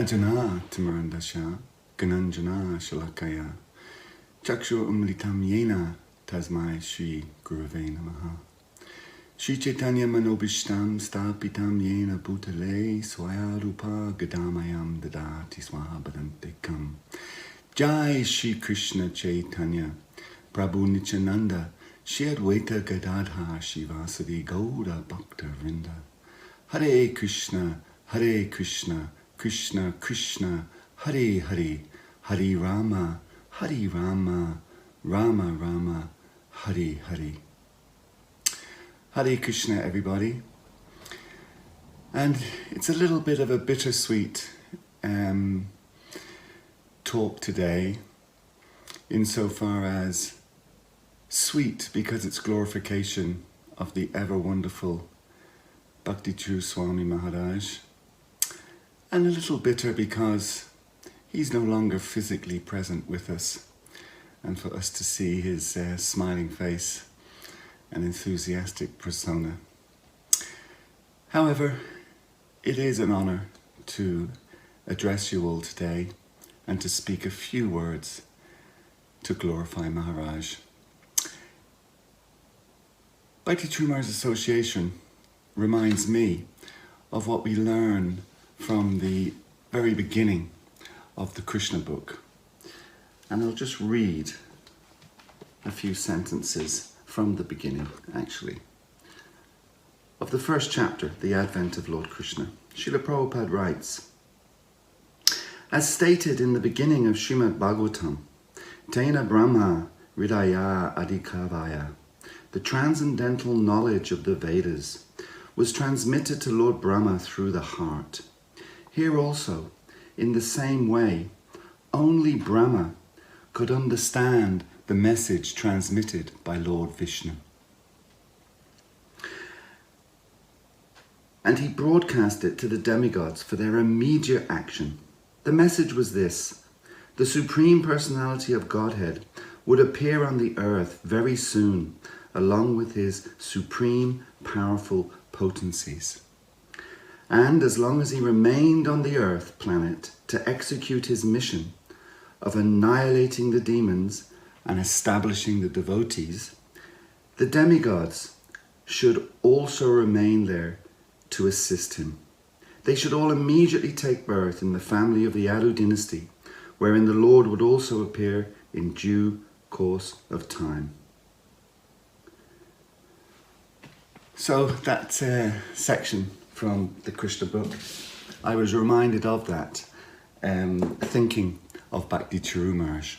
Ajana Timarandasha Gananjana Shalakaya Chakshu Umlitam Yena Tasmai Shri Gurave Namaha Shri Chaitanya Manobishtam Stapitam Yena Bhutale Swaya Rupa Gadamayam Dadati Swaha Badantekam Jai Shri Krishna Chaitanya Prabhu Nityananda Shri Advaita Gadadha Shivasadi Gauda Bhakta Vrinda Hare Krishna Krishna Krishna Hare Hare Hare Rama Rama Rama Hare Hare. Hare Krishna, everybody. And it's a little bit of a bittersweet talk today, insofar as sweet because it's glorification of the ever wonderful Bhakti Charu Swami Maharaj, and a little bitter because he's no longer physically present with us, and for us to see his smiling face and enthusiastic persona. However, it is an honor to address you all today and to speak a few words to glorify Maharaj. Bhakti Charu Maharaj Association reminds me of what we learn from the very beginning of the Krishna book. And I'll just read a few sentences from the beginning, actually. Of the first chapter, The Advent of Lord Krishna, Srila Prabhupada writes, as stated in the beginning of Srimad Bhagavatam, Tena Brahma Hridaya Adhikavaya, the transcendental knowledge of the Vedas was transmitted to Lord Brahma through the heart. Here also, in the same way, only Brahma could understand the message transmitted by Lord Vishnu. And he broadcast it to the demigods for their immediate action. The message was this: the Supreme Personality of Godhead would appear on the earth very soon, along with his supreme, powerful potencies. And as long as he remained on the earth planet to execute his mission of annihilating the demons and establishing the devotees, the demigods should also remain there to assist him. They should all immediately take birth in the family of the Yadu dynasty, wherein the Lord would also appear in due course of time. So that section from the Krishna book, I was reminded of that, thinking of Bhakti Charu Maharaj.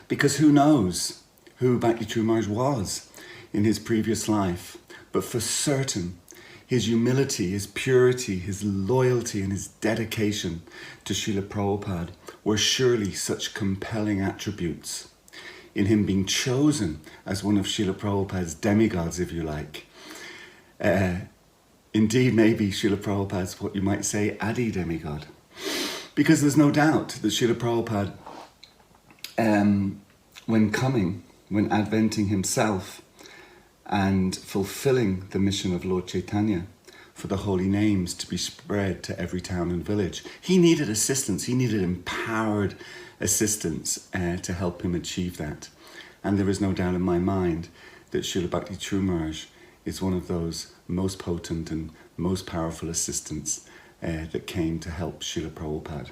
Because who knows who Bhakti Charu Maharaj was in his previous life, but for certain his humility, his purity, his loyalty and his dedication to Srila Prabhupada were surely such compelling attributes in him being chosen as one of Srila Prabhupada's demigods, if you like. Indeed, maybe Srila Prabhupada's what you might say Adi demigod. Because there's no doubt that Srila Prabhupada, when adventing himself and fulfilling the mission of Lord Chaitanya for the holy names to be spread to every town and village, he needed assistance. He needed empowered assistance to help him achieve that. And there is no doubt in my mind that Srila Bhakti Charu Maharaj is one of those most potent and most powerful assistants that came to help Srila Prabhupada.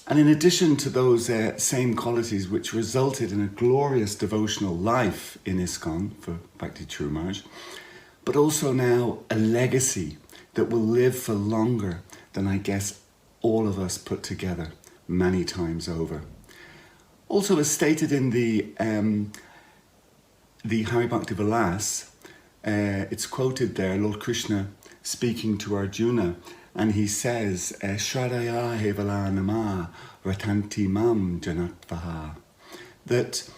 And in addition to those same qualities which resulted in a glorious devotional life in ISKCON for Bhakti Charu Maharaj, but also now a legacy that will live for longer than I guess all of us put together many times over. Also, as stated in the Hari Bhakti Vilas, it's quoted there, Lord Krishna speaking to Arjuna, and he says, Shradaya hevala nama ratanti mam janatvaha. That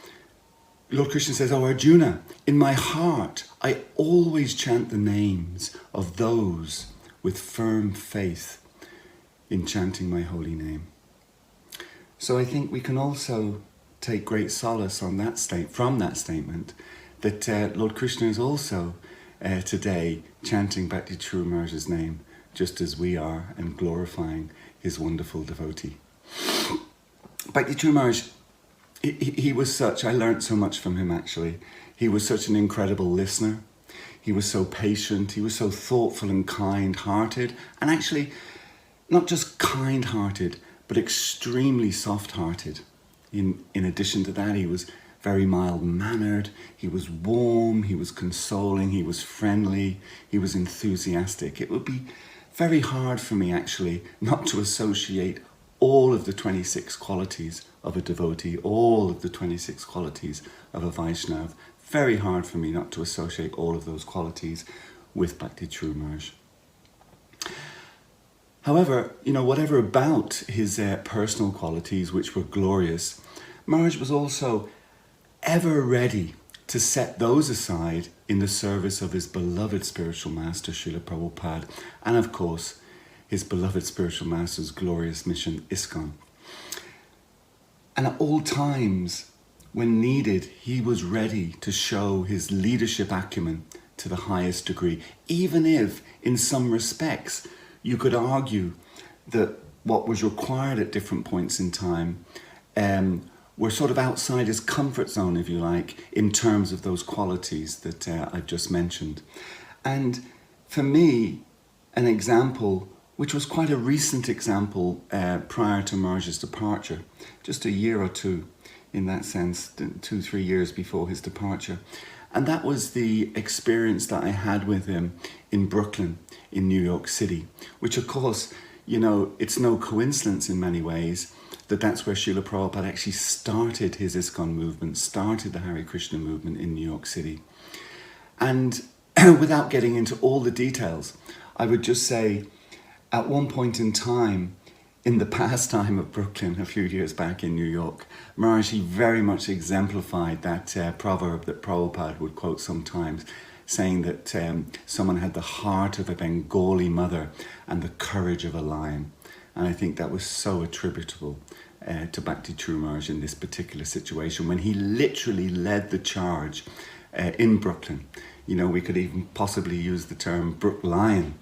Lord Krishna says, oh Arjuna, in my heart I always chant the names of those with firm faith in chanting my holy name. So I think we can also take great solace on that from that statement, that Lord Krishna is also today chanting Bhakti Charu Maharaj's name, just as we are, and glorifying his wonderful devotee. Bhakti Charu Maharaj, he was such, I learned so much from him actually. He was such an incredible listener. He was so patient. He was so thoughtful and kind-hearted. And actually, not just kind-hearted, but extremely soft-hearted. In addition to that, he was very mild-mannered. He was warm. He was consoling. He was friendly. He was enthusiastic. It would be very hard for me, actually, not to associate all of the 26 qualities of a devotee, all of the 26 qualities of a Vaishnava. Very hard for me not to associate all of those qualities with Bhakti Charu Maharaj. However, whatever about his personal qualities, which were glorious, Maharaj was also ever ready to set those aside in the service of his beloved spiritual master, Srila Prabhupada, and of course, his beloved spiritual master's glorious mission, ISKCON. And at all times, when needed, he was ready to show his leadership acumen to the highest degree, even if, in some respects, you could argue that what was required at different points in time were sort of outside his comfort zone, if you like, in terms of those qualities that I've just mentioned. And for me, an example, which was quite a recent example prior to Maharaj's departure, just a year or two, in that sense, 2-3 years before his departure. And that was the experience that I had with him in Brooklyn, in New York City, which of course, it's no coincidence in many ways that that's where Srila Prabhupada actually started his ISKCON movement, started the Hare Krishna movement in New York City. And without getting into all the details, I would just say, at one point in time, in the pastime of Brooklyn, a few years back in New York, Maharaj, he very much exemplified that proverb that Prabhupada would quote sometimes, saying that someone had the heart of a Bengali mother and the courage of a lion. And I think that was so attributable to Bhakti Charu Maharaj in this particular situation, when he literally led the charge in Brooklyn. We could even possibly use the term Brook Lion.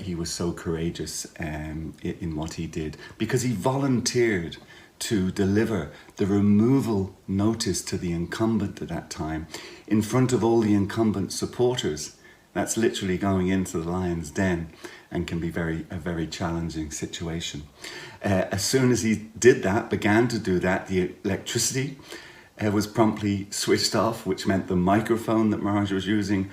He was so courageous in what he did, because he volunteered to deliver the removal notice to the incumbent at that time in front of all the incumbent supporters. That's literally going into the lion's den, and can be a very challenging situation. As soon as he did that, began to do that, the electricity was promptly switched off, which meant the microphone that Maharaj was using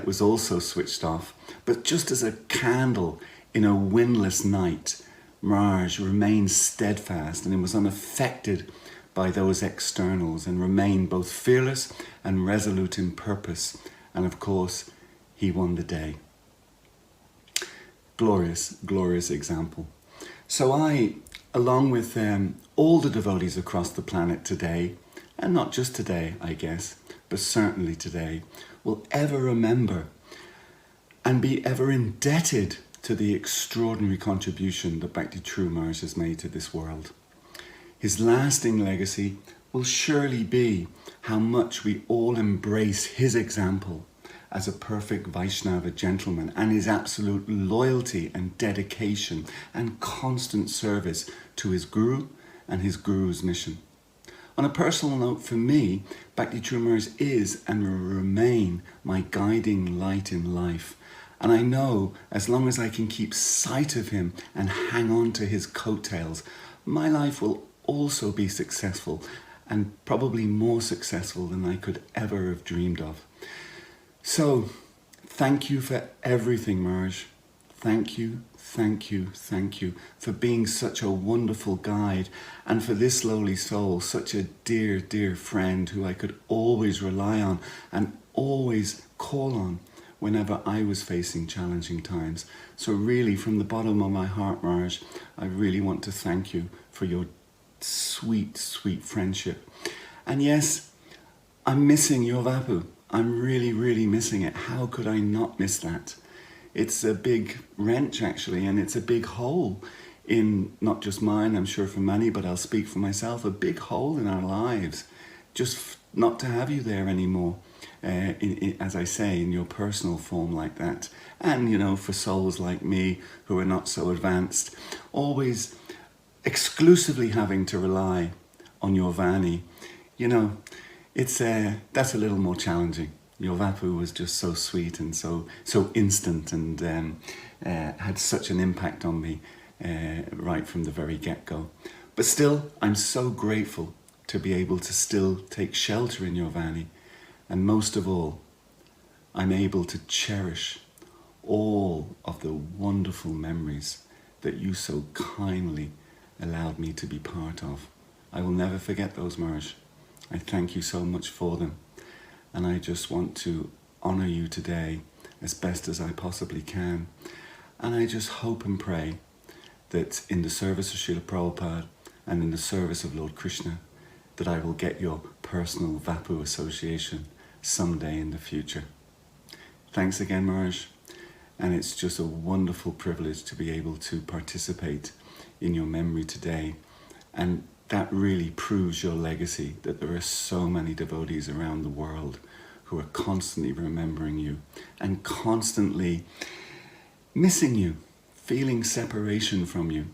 was also switched off. But just as a candle in a windless night, Maharaj remained steadfast and was unaffected by those externals, and remained both fearless and resolute in purpose. And of course, he won the day. Glorious, glorious example. So I, along with all the devotees across the planet today, and not just today, I guess, but certainly today, will ever remember and be ever indebted to the extraordinary contribution that Bhakti Charu Maharaj has made to this world. His lasting legacy will surely be how much we all embrace his example as a perfect Vaishnava gentleman, and his absolute loyalty and dedication and constant service to his Guru and his Guru's mission. On a personal note, for me, Bhakti Charu Maharaj is and will remain my guiding light in life. And I know as long as I can keep sight of him and hang on to his coattails, my life will also be successful, and probably more successful than I could ever have dreamed of. So, thank you for everything, Maharaj. Thank you, thank you, thank you for being such a wonderful guide, and for this lowly soul, such a dear, dear friend who I could always rely on and always call on whenever I was facing challenging times. So really, from the bottom of my heart, Maharaj, I really want to thank you for your sweet, sweet friendship. And yes, I'm missing your Vapu. I'm really, really missing it. How could I not miss that? It's a big wrench, actually, and it's a big hole in, not just mine, I'm sure for many, but I'll speak for myself, a big hole in our lives, just not to have you there anymore. as I say, in your personal form like that. And, you know, for souls like me who are not so advanced, always exclusively having to rely on your Vani, you know, it's that's a little more challenging. Your Vapu was just so sweet and so instant, and had such an impact on me right from the very get-go. But still, I'm so grateful to be able to still take shelter in your Vani, and most of all, I'm able to cherish all of the wonderful memories that you so kindly allowed me to be part of. I will never forget those, Maharaj. I thank you so much for them. And I just want to honour you today as best as I possibly can. And I just hope and pray that in the service of Srila Prabhupada and in the service of Lord Krishna, that I will get your personal Vapu association someday in the future. Thanks again, Maharaj. And it's just a wonderful privilege to be able to participate in your memory today. And that really proves your legacy, that there are so many devotees around the world who are constantly remembering you and constantly missing you, feeling separation from you,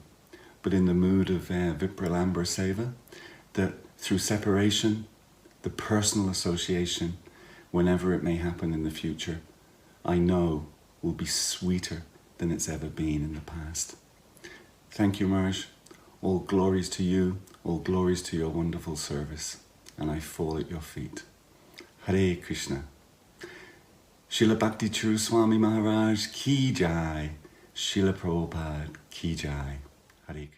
but in the mood of Vipralambra Seva, that through separation, the personal association, whenever it may happen in the future, I know will be sweeter than it's ever been in the past. Thank you, Maharaj. All glories to you, all glories to your wonderful service, and I fall at your feet. Hare Krishna. Srila Bhakti Charu Swami Maharaj ki jai. Srila Prabhupada ki jai. Hare Krishna.